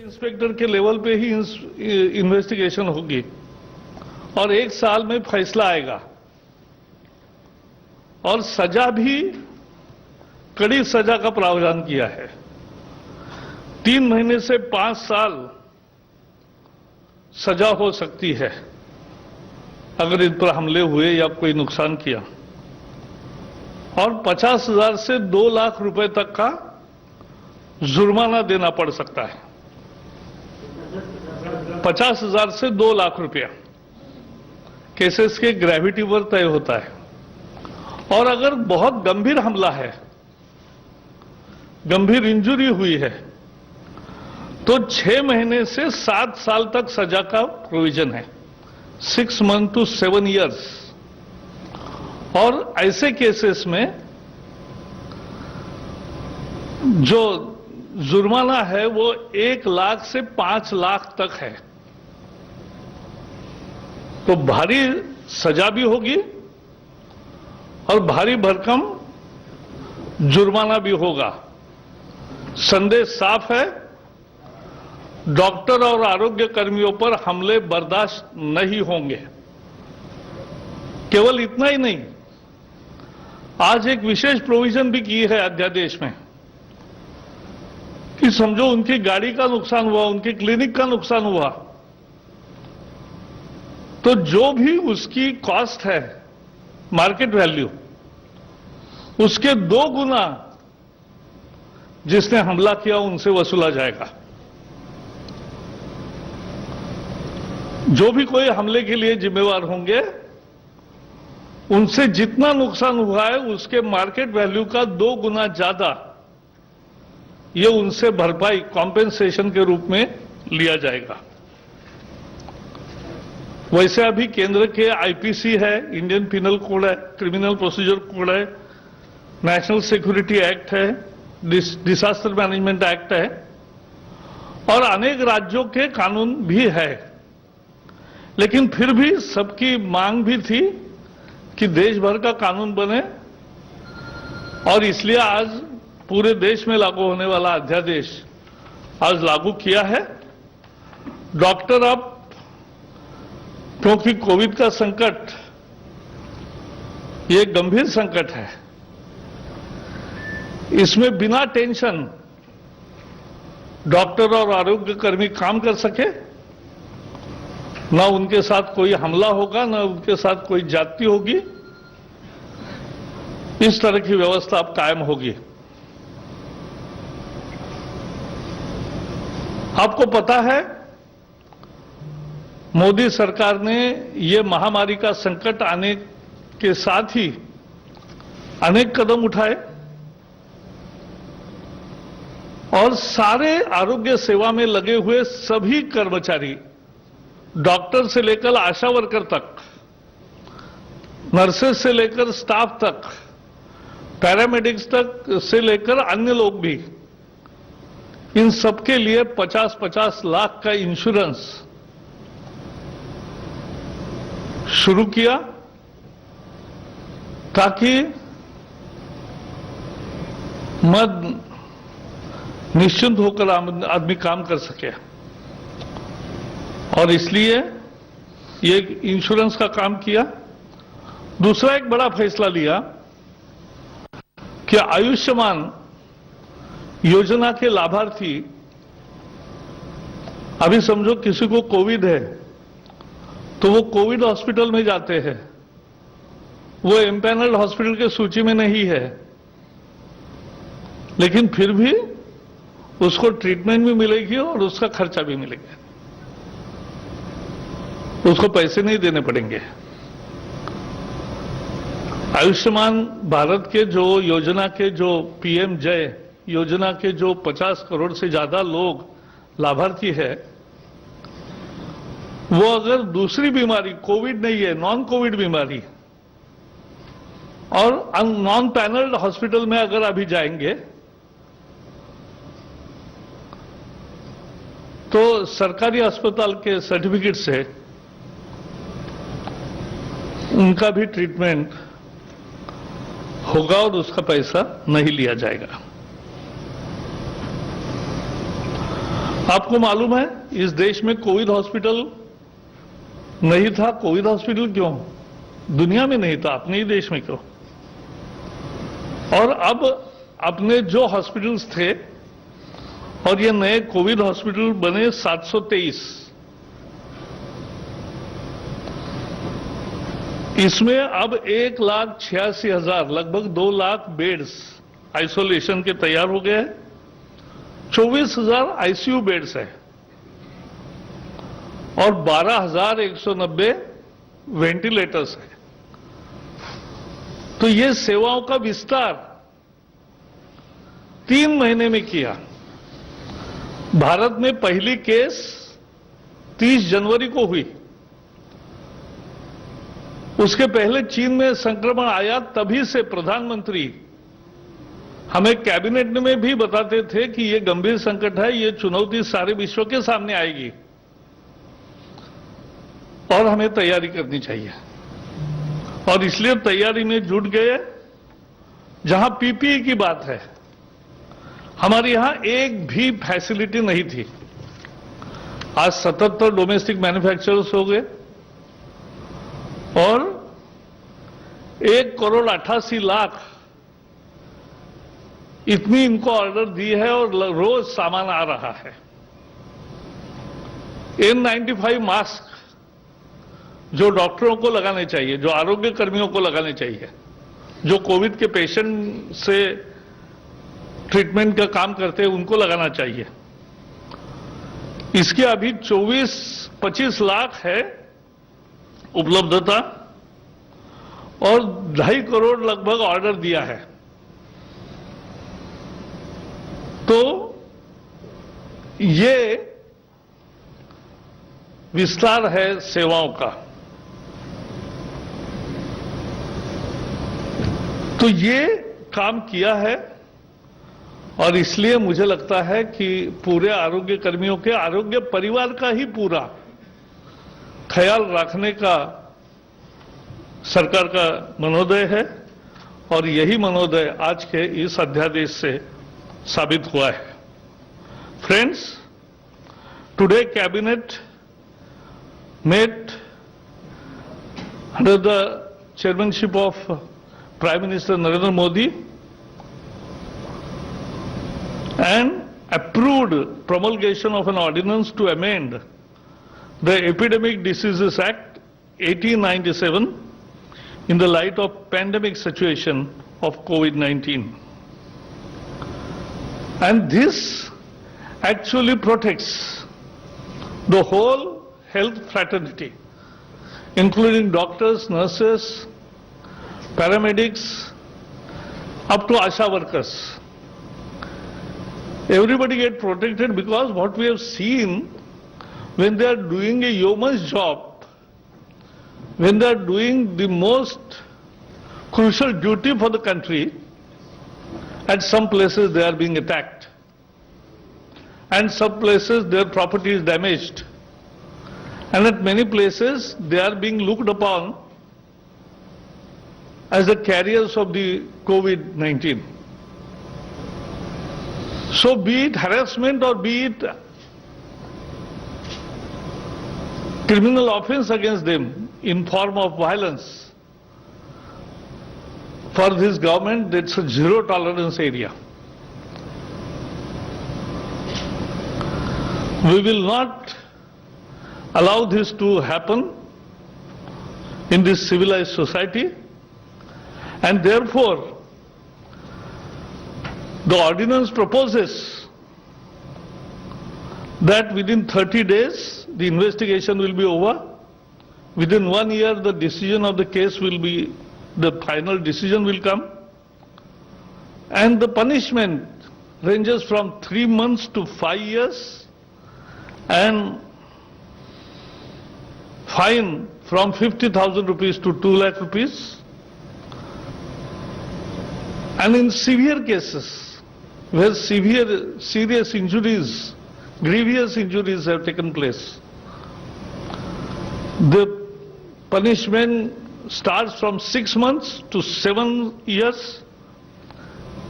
Inspector के level पे ही investigation होगी और 1 साल में फैसला आएगा और सजा भी कड़ी सजा का प्रावधान किया है। 3 महीने से 5 साल सजा हो सकती है अगर इन पर हमले हुए या कोई नुकसान किया, और 50,000 से 2 लाख रुपए तक का जुर्माना देना पड़ सकता है। 50,000 से 2 लाख रुपया केसेस के ग्रेविटी पर तय होता है। और अगर बहुत गंभीर हमला है, गंभीर इंजरी हुई है, तो 6 महीने से 7 साल तक सजा का प्रोविजन है, 6 मंथ टू 7 इयर्स। और ऐसे केसेस में जो जुर्माना है वो 1 लाख से 5 लाख तक है। तो भारी सजा भी होगी और भारी भरकम जुर्माना भी होगा। संदेश साफ है, डॉक्टर और आरोग्य कर्मियों पर हमले बर्दाश्त नहीं होंगे। केवल इतना ही नहीं, आज एक विशेष प्रोविजन भी की है अध्यादेश में कि समझो उनकी गाड़ी का नुकसान हुआ, उनकी क्लिनिक का नुकसान हुआ, तो जो भी उसकी कॉस्ट है, मार्केट वैल्यू, उसके 2 गुना जिसने हमला किया उनसे वसूला जाएगा। जो भी कोई हमले के लिए जिम्मेवार होंगे, उनसे जितना नुकसान हुआ है उसके मार्केट वैल्यू का 2 गुना ज्यादा ये उनसे भरपाई, कॉम्पेंसेशन के रूप में लिया जाएगा। वैसे अभी केंद्र के आईपीसी है, इंडियन पिनल कोड है, क्रिमिनल प्रोसीजर कोड है, नेशनल सिक्योरिटी एक्ट है, डिजास्टर मैनेजमेंट एक्ट है, और अनेक राज्यों के कानून भी है। लेकिन फिर भी सबकी मांग भी थी कि देश भर का कानून बने, और इसलिए आज पूरे देश में लागू होने वाला अध्यादेश आज लागू किया है। डॉक्टर अब, क्योंकि कोविड का संकट ये गंभीर संकट है, इसमें बिना टेंशन डॉक्टर और आरोग्य कर्मी काम कर सके, ना उनके साथ कोई हमला होगा, ना उनके साथ कोई जाति होगी, इस तरह की व्यवस्था अब कायम होगी। आपको पता है, मोदी सरकार ने ये महामारी का संकट आने के साथ ही अनेक कदम उठाए और सारे आरोग्य सेवा में लगे हुए सभी कर्मचारी, डॉक्टर से लेकर आशा वर्कर तक, नर्सेस से लेकर स्टाफ तक, पैरामेडिक्स तक से लेकर अन्य लोग भी, इन सबके लिए 50-50 लाख का इंश्योरेंस शुरू किया, ताकि मद निश्चिंत होकर आदमी काम कर सके। और इसलिए ये इंश्योरेंस का काम किया। दूसरा एक बड़ा फैसला लिया कि आयुष्मान योजना के लाभार्थी, अभी समझो किसी को कोविड है तो वो कोविड हॉस्पिटल में जाते हैं, वो एम्पैनल्ड हॉस्पिटल के सूची में नहीं है, लेकिन फिर भी उसको ट्रीटमेंट भी मिलेगी और उसका खर्चा भी मिलेगा, उसको पैसे नहीं देने पड़ेंगे। आयुष्मान भारत के जो योजना के जो पीएम जय योजना के जो 50 करोड़ से ज्यादा लोग लाभार्थी है, वो अगर दूसरी बीमारी, कोविड नहीं है, नॉन कोविड बीमारी, और नॉन पैनल्ड हॉस्पिटल में अगर अभी जाएंगे तो सरकारी अस्पताल के सर्टिफिकेट से उनका भी ट्रीटमेंट होगा और उसका पैसा नहीं लिया जाएगा। आपको मालूम है इस देश में कोविड हॉस्पिटल नहीं था। कोविड हॉस्पिटल क्यों? दुनिया में नहीं था, अपने ही देश में क्यों? और अब अपने जो हॉस्पिटल्स थे और ये नए कोविड हॉस्पिटल बने 723, इसमें अब 1,86,000 लगभग 2 लाख बेड्स आइसोलेशन के तैयार हो गए हैं। 24,000 आईसीयू बेड्स है और 12,190 वेंटिलेटर्स है। तो ये सेवाओं का विस्तार 3 महीने में किया। भारत में पहली केस 30 जनवरी को हुई। उसके पहले चीन में संक्रमण आया, तभी से प्रधानमंत्री हमें कैबिनेट में भी बताते थे कि यह गंभीर संकट है, यह चुनौती सारे विश्व के सामने आएगी और हमें तैयारी करनी चाहिए। और इसलिए तैयारी में जुट गए। जहां पीपीई की बात है, हमारे यहां एक भी फैसिलिटी नहीं थी। आज 77 डोमेस्टिक मैन्युफैक्चरर्स हो गए और 1,88,00,000 इतनी इनको ऑर्डर दी है और रोज सामान आ रहा है। N95 मास्क जो डॉक्टरों को लगाने चाहिए, जो आरोग्य कर्मियों को लगाने चाहिए, जो कोविड के पेशेंट से ट्रीटमेंट का काम करते हैं, उनको लगाना चाहिए। इसकी अभी 24-25 लाख है उपलब्धता और 2.5 करोड़ लगभग ऑर्डर दिया है। तो ये विस्तार है सेवाओं का। तो ये काम किया है और इसलिए मुझे लगता है कि पूरे आरोग्य कर्मियों के आरोग्य परिवार का ही पूरा ख्याल रखने का सरकार का मनोदय है और यही मनोदय आज के इस अध्यादेश से साबित हुआ है। Friends, today cabinet met under the chairmanship of Prime Minister Narendra Modi and approved promulgation of an ordinance to amend the Epidemic Diseases Act 1897 in the light of pandemic situation of COVID-19. And this actually protects the whole health fraternity, including doctors, nurses, paramedics, up to ASHA workers. Everybody get protected because what we have seen, when they are doing a yeoman's job, when they are doing the most crucial duty for the country, at some places they are being attacked, and some places their property is damaged. And at many places, they are being looked upon as the carriers of the COVID-19. So be it harassment or be it criminal offense against them in form of violence, for this government, it's a zero tolerance area. We will not allow this to happen in this civilized society, and therefore the ordinance proposes that within 30 days the investigation will be over. Within 1 year the decision of the case will be, the final decision will come, and the punishment ranges from 3 months to 5 years and fine from 50,000 rupees to 2 lakh rupees. And in severe cases where serious injuries, grievous injuries have taken place, the punishment starts from 6 months to 7 years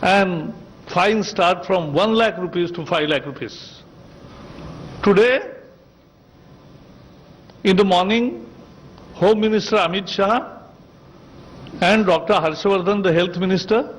and fine start from 1 lakh rupees to 5 lakh rupees. Today, in the morning, Home Minister Amit Shah and Dr. Harshvardhan, the Health Minister,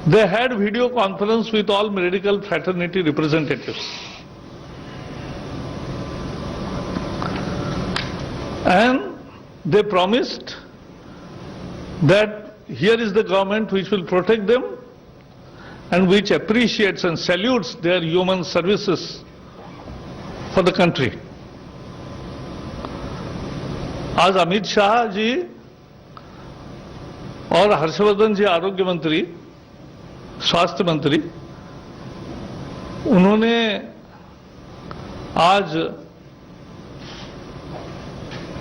they had video conference with all medical fraternity representatives. And they promised that here is the government which will protect them and which appreciates and salutes their human services for the country. आज अमित शाह जी और हर्षवर्धन जी आरोग्य मंत्री, स्वास्थ्य मंत्री, उन्होंने आज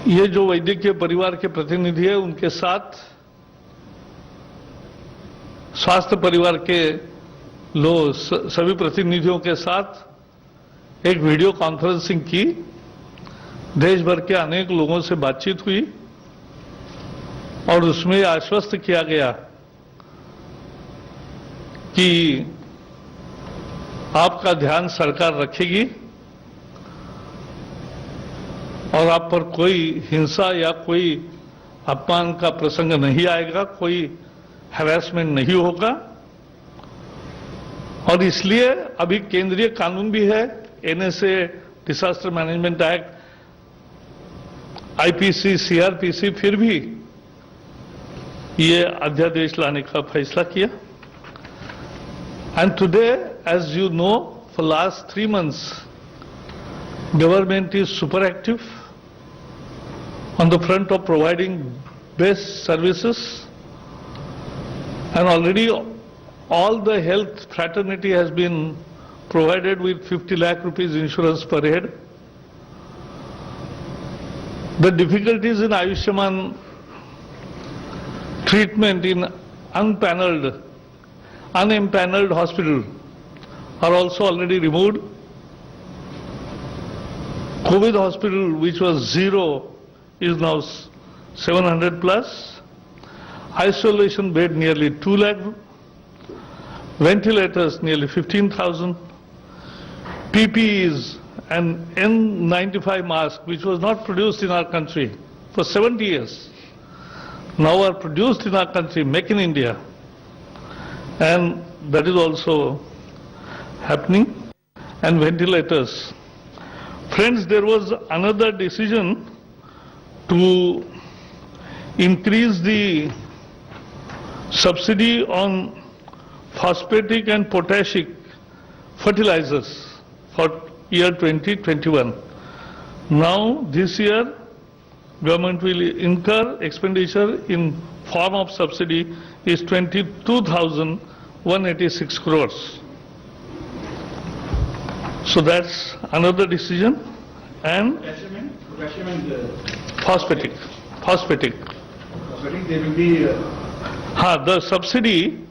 ये जो वैद्यकीय परिवार के प्रतिनिधि है उनके साथ, स्वास्थ्य परिवार के सभी प्रतिनिधियों के साथ एक वीडियो कॉन्फ्रेंसिंग की। देश भर के अनेक लोगों से बातचीत हुई और उसमें आश्वस्त किया गया कि आपका ध्यान सरकार रखेगी और आप पर कोई हिंसा या कोई अपमान का प्रसंग नहीं आएगा, कोई हैरेसमेंट नहीं होगा। और इसलिए अभी केंद्रीय कानून भी है, NSA, disaster management act, IPC, CrPC, फिर भी ये अध्यादेश लाने का फैसला किया। And today, as you know, for last 3 months, government is super active on the front of providing best services, and already all the health fraternity has been provided with 50 lakh rupees insurance per head. The difficulties in Ayushman treatment in unimpaneled hospital are also already removed. COVID hospital, which was 0, is now 700 plus. Isolation bed nearly 2 lakh. Ventilators nearly 15,000. PPEs and N95 mask, which was not produced in our country for 70 years, now are produced in our country, make in India. And that is also happening. And ventilators. Friends, there was another decision to increase the subsidy on phosphatic and potassic fertilizers for year 2021. Now, this year, government will incur expenditure in form of subsidy is 22,186 crores. So that's another decision. And phosphatic, they will be the subsidy,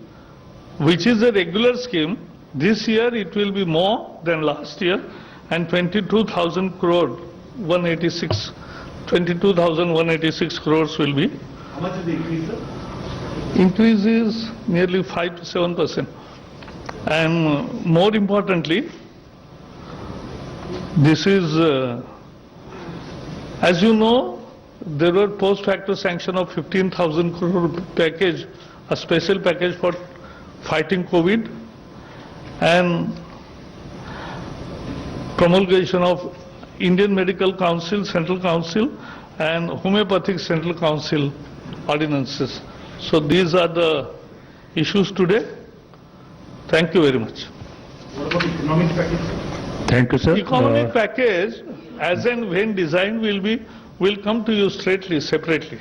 which is a regular scheme, this year it will be more than last year, and 22,000 crore, 22,186 crores will be. how much is the increase, sir? Increase is nearly 5 to 7%. And more importantly, this is, as you know, there were post-facto sanction of 15,000 crore package, a special package for fighting COVID, and promulgation of Indian Medical Council, Central Council, and Homeopathic Central Council ordinances. So these are the issues today. Thank you very much. What about economic package, sir? Thank you, sir. Economic package, as and when designed, will come to you straightly, separately.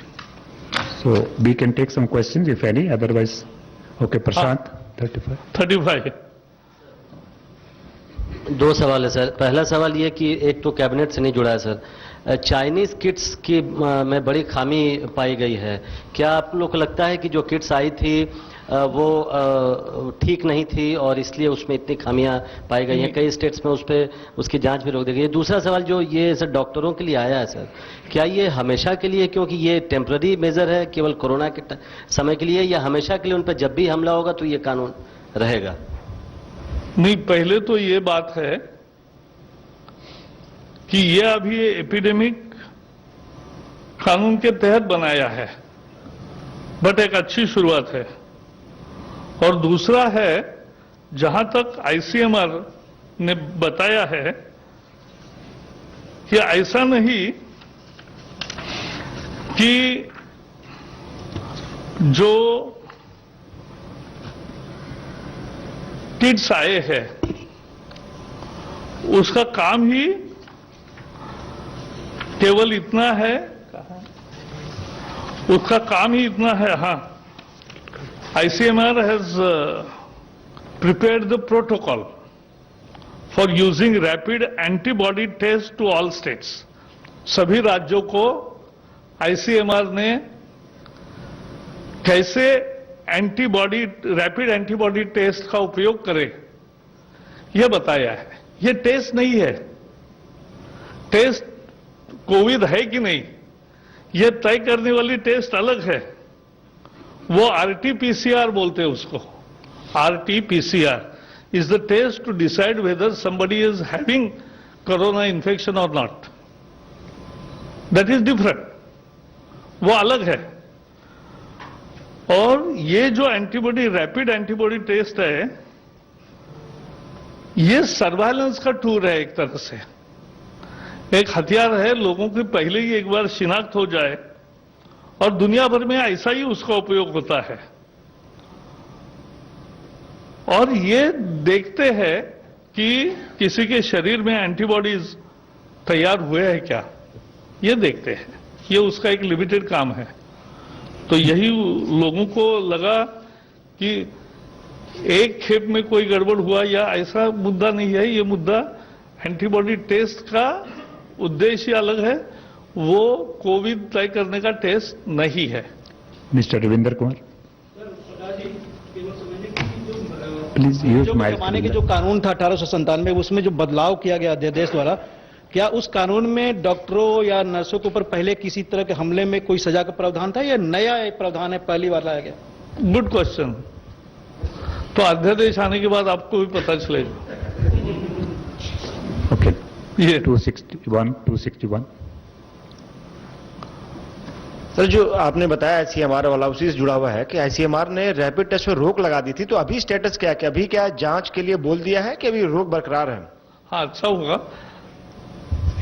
So we can take some questions if any, otherwise, okay, Prashant, 35. 35. दो सवाल है sir. पहला सवाल ये कि एक तो cabinet से नहीं जुड़ा है सर, चाइनीज किट्स की में बड़ी खामी पाई गई है। क्या आप लोग को लगता है कि जो किट्स आई थी वो ठीक नहीं थी और इसलिए उसमें इतनी खामियां पाई गई हैं? कई स्टेट्स में उस पर उसकी जांच भी रोक दी गई। दूसरा सवाल जो ये सर डॉक्टरों के लिए आया है सर, क्या ये हमेशा के लिए, क्योंकि ये टेम्पररी मेजर है केवल कोरोना के समय के लिए, या हमेशा के लिए उन पर जब भी हमला होगा तो ये कानून रहेगा? नहीं, पहले तो ये बात है कि ये अभी एपिडेमिक कानून के तहत बनाया है, बट एक अच्छी शुरुआत है। और दूसरा है, जहां तक आईसीएमआर ने बताया है कि ऐसा नहीं कि जो किट्स आए हैं उसका काम ही केवल इतना है, उसका काम ही इतना है। हाँ, ICMR has prepared the protocol for using rapid antibody test to all states. सभी राज्यों को ICMR ने कैसे रैपिड एंटीबॉडी टेस्ट का उपयोग करे यह बताया है। यह टेस्ट नहीं है, टेस्ट कोविड है कि नहीं यह तय करने वाली टेस्ट अलग है। वो RT-PCR बोलते हैं उसको। RT-PCR is the test to decide whether somebody is having corona infection or not. That is different, वो अलग है। और ये जो रैपिड एंटीबॉडी टेस्ट है, ये सर्वाइलेंस का टूल है, एक तरह से एक हथियार है। लोगों की पहले ही एक बार शिनाख्त हो जाए, और दुनिया भर में ऐसा ही उसका उपयोग होता है। और ये देखते हैं कि किसी के शरीर में एंटीबॉडीज तैयार हुए हैं क्या, ये देखते हैं। ये उसका एक लिमिटेड काम है। तो यही लोगों को लगा कि एक खेप में कोई गड़बड़ हुआ या ऐसा मुद्दा नहीं है। ये मुद्दा एंटीबॉडी टेस्ट का उद्देश्य अलग है, वो कोविड तय करने का टेस्ट नहीं है। Mister Ravinder Kumar, please use जो माइक। जमाने के जो कानून था 1897 उसमें जो बदलाव किया गया अध्यादेश द्वारा, क्या उस कानून में डॉक्टरों या नर्सों के ऊपर पहले किसी तरह के हमले में कोई सजा का प्रावधान था, या नया एक प्रावधान है, पहली बार लाया गया? Good question. तो अध्यादेश आने के बाद आपको भी पता चलेगा। ओके, ये 261 सर, जो आपने बताया ICMR वाला, उसी से जुड़ा हुआ है कि ICMR ने रैपिड टेस्ट पर रोक लगा दी थी, तो अभी स्टेटस क्या है? कि अभी क्या जांच के लिए बोल दिया है कि अभी रोक बरकरार है? हाँ, अच्छा होगा।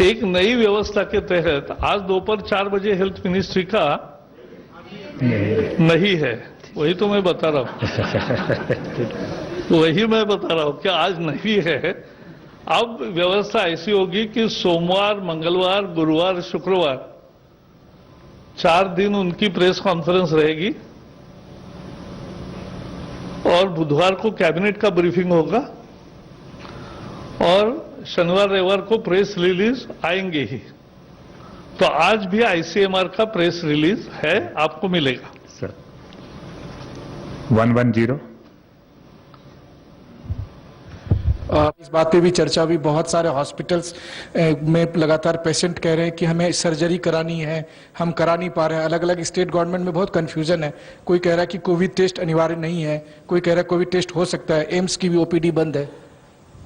एक नई व्यवस्था के तहत आज दोपहर 4 बजे हेल्थ मिनिस्ट्री का नहीं है, वही तो मैं बता रहा हूँ। वही मैं बता रहा हूँ कि आज नहीं है। अब व्यवस्था ऐसी होगी कि सोमवार, मंगलवार, गुरुवार, शुक्रवार 4 दिन उनकी प्रेस कॉन्फ्रेंस रहेगी, और बुधवार को कैबिनेट का ब्रीफिंग होगा, और शनिवार रविवार को प्रेस रिलीज आएंगे ही। तो आज भी ICMR का प्रेस रिलीज है, आपको मिलेगा। सर 110। इस बात पे भी चर्चा हुई, बहुत सारे हॉस्पिटल्स में लगातार पेशेंट कह रहे हैं कि हमें सर्जरी करानी है, हम करा नहीं पा रहे हैं। अलग अलग स्टेट गवर्नमेंट में बहुत कंफ्यूजन है। कोई कह रहा है कि कोविड टेस्ट अनिवार्य नहीं है, कोई कह रहा है कोविड टेस्ट हो सकता है, एम्स की भी OPD बंद है।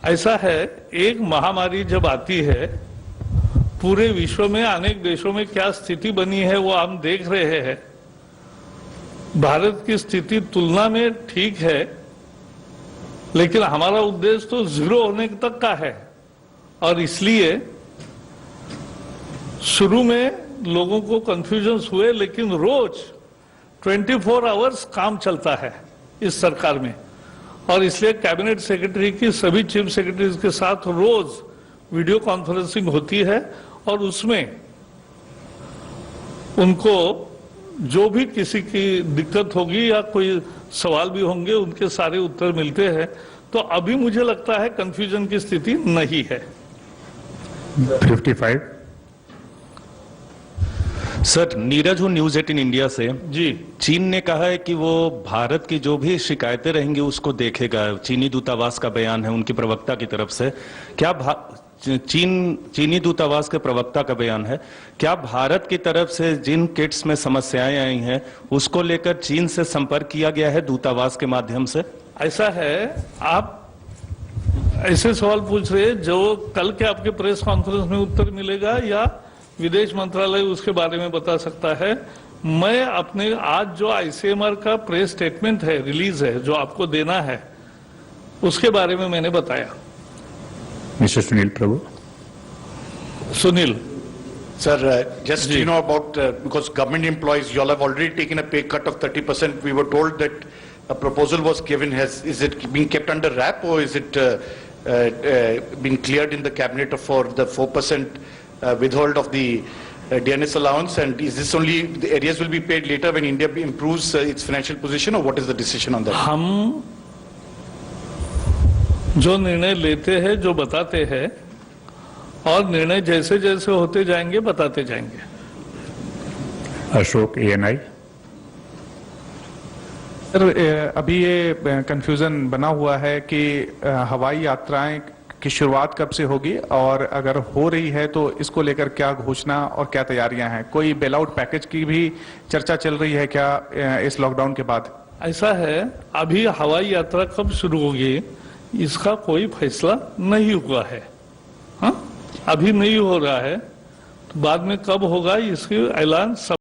ऐसा है, एक महामारी जब आती है, पूरे विश्व में अनेक देशों में क्या स्थिति बनी है वो हम देख रहे हैं। भारत की स्थिति तुलना में ठीक है, लेकिन हमारा उद्देश्य तो 0 होने तक का है, और इसलिए शुरू में लोगों को कंफ्यूजन्स हुए, लेकिन रोज 24 आवर्स काम चलता है इस सरकार में। और इसलिए कैबिनेट सेक्रेटरी की सभी चीफ सेक्रेटरीज के साथ रोज वीडियो कॉन्फ्रेंसिंग होती है, और उसमें उनको जो भी किसी की दिक्कत होगी या कोई सवाल भी होंगे, उनके सारे उत्तर मिलते हैं। तो अभी मुझे लगता है कंफ्यूजन की स्थिति नहीं है। 55। सर, नीरज हूँ न्यूज 18 इंडिया से। जी, चीन ने कहा है कि वो भारत की जो भी शिकायतें रहेंगी उसको देखेगा। चीनी दूतावास का बयान है उनकी प्रवक्ता की तरफ से। क्या चीनी दूतावास के प्रवक्ता का बयान है, क्या भारत की तरफ से जिन किट्स में समस्याएं आई हैं उसको लेकर चीन से संपर्क किया गया है दूतावास के माध्यम से? ऐसा है, आप ऐसे सवाल पूछ रहे हैं जो कल के आपके प्रेस कॉन्फ्रेंस में उत्तर मिलेगा या विदेश मंत्रालय उसके बारे में बता सकता है। मैं अपने आज जो आईसीएमआर का प्रेस स्टेटमेंट है, रिलीज है, जो आपको देना है, उसके बारे में मैंने बताया। Mr. Sunil Prabhu. Sunil, Sir, just you know about, because government employees, you all have already taken a pay cut of 30%. We were told that a proposal was given. Is it being kept under wrap, or is it being cleared in the cabinet for the 4% withhold of the DNS allowance? And is this only, the areas will be paid later when India improves its financial position, or what is the decision on that? हम जो निर्णय लेते हैं, जो बताते हैं, और निर्णय जैसे जैसे होते जाएंगे बताते जाएंगे। Ashok, ANI. सर, अभी ये कंफ्यूजन बना हुआ है कि हवाई यात्राएं की शुरुआत कब से होगी, और अगर हो रही है तो इसको लेकर क्या घोषणा और क्या तैयारियां हैं? कोई बेल आउट पैकेज की भी चर्चा चल रही है क्या इस लॉकडाउन के बाद? ऐसा है, अभी हवाई यात्रा कब शुरू होगी इसका कोई फैसला नहीं हुआ है। हाँ, अभी नहीं हो रहा है, तो बाद में कब होगा इसकी ऐलान सब